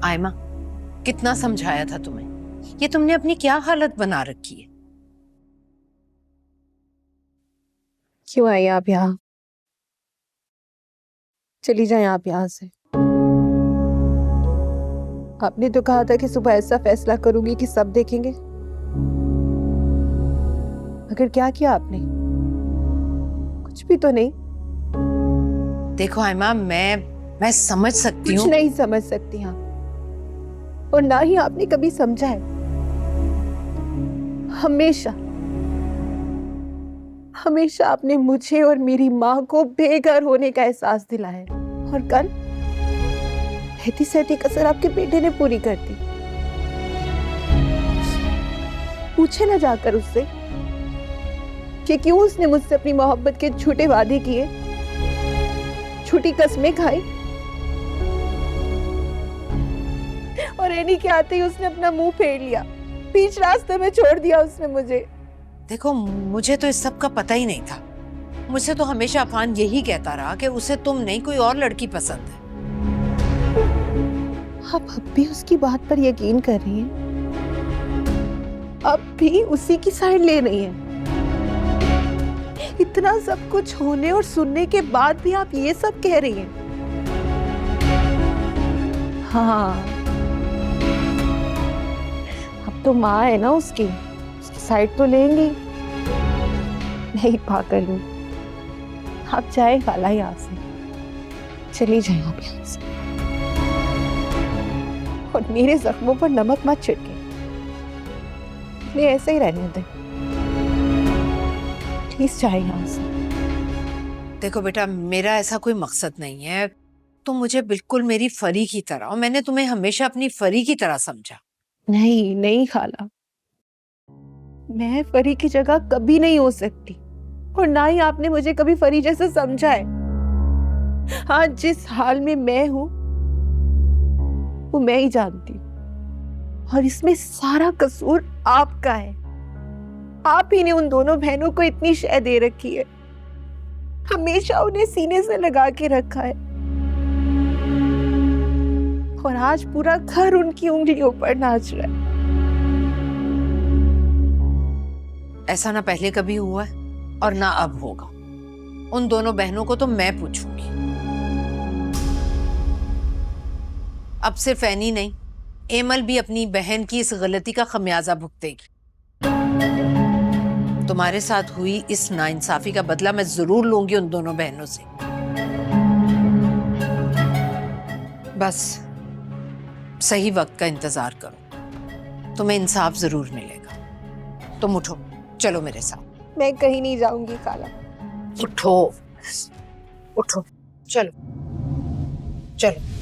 आयमा, कितना समझाया था तुम्हें, ये तुमने अपनी क्या हालत बना रखी है। क्यों आई आप यहाँ? चली जाए आप यहाँ से। आपने तो कहा था कि सुबह ऐसा फैसला करूंगी कि सब देखेंगे, मगर क्या किया आपने? कुछ भी तो नहीं। देखो आयमा, मैं समझ सकती कुछ हूँ। नहीं समझ सकती आप, और ना ही आपने कभी समझा है। हमेशा हमेशा आपने मुझे और मेरी माँ को बेघर होने का एहसास दिलाया, और कल रहती सहती कसर आपके बेटे ने पूरी कर दी। पूछे ना जाकर उससे कि क्यों उसने मुझसे अपनी मोहब्बत के झूठे वादे किए, झूठी कस्में खाई, और एनी के आते ही उसने अपना मुंह फेर लिया, बीच रास्ते में छोड़ दिया उसने मुझे। देखो, मुझे तो इस सब का पता ही नहीं था। मुझसे तो हमेशा अफान यही कहता रहा कि उसे तुम नहीं, कोई और लड़की पसंद है। आप अब भी उसकी बात पर यकीन कर रही हैं? अब भी उसी की साइड ले रही हैं? इतना सब कुछ होने और सुनने के बाद भी आप ये सब कह रही हैं? हाँ, अब तो माँ है ना उसकी साइड तो लेंगी। नहीं पागल हूँ, आप जाए खाला यहाँ से, चली जाए आप यहाँ से, और मेरे जख्मों पर नमक मत छिड़के, इसलिए ऐसे ही रहने दें, प्लीज जाए यहाँ से। देखो बेटा, मेरा ऐसा कोई मकसद नहीं है। तुम मुझे बिल्कुल मेरी फरी की तरह, और मैंने तुम्हें हमेशा अपनी फरी की तरह समझा। नहीं नहीं खाला, मैं फरी की जगह कभी नहीं हो सकती, और ना ही आपने मुझे कभी फरी जैसा समझा है। हाँ, जिस हाल में मैं हूं वो मैं ही जानती हूँ, और इसमें सारा कसूर आपका है। आप ही ने उन दोनों बहनों को इतनी शय दे रखी है, हमेशा उन्हें सीने से लगा के रखा है, और आज पूरा घर उनकी उंगलियों पर नाच रहा है। ऐसा ना पहले कभी हुआ है और ना अब होगा। उन दोनों बहनों को तो मैं पूछूंगी। अब सिर्फ ऐनी नहीं, एमल भी अपनी बहन की इस गलती का खमियाजा भुगतेगी। तुम्हारे साथ हुई इस नाइंसाफी का बदला मैं जरूर लूंगी उन दोनों बहनों से। बस सही वक्त का इंतजार करो, तुम्हें इंसाफ जरूर मिलेगा। तुम उठो, चलो मेरे साथ। मैं कहीं नहीं जाऊंगी खाला। उठो, उठो, चलो चलो।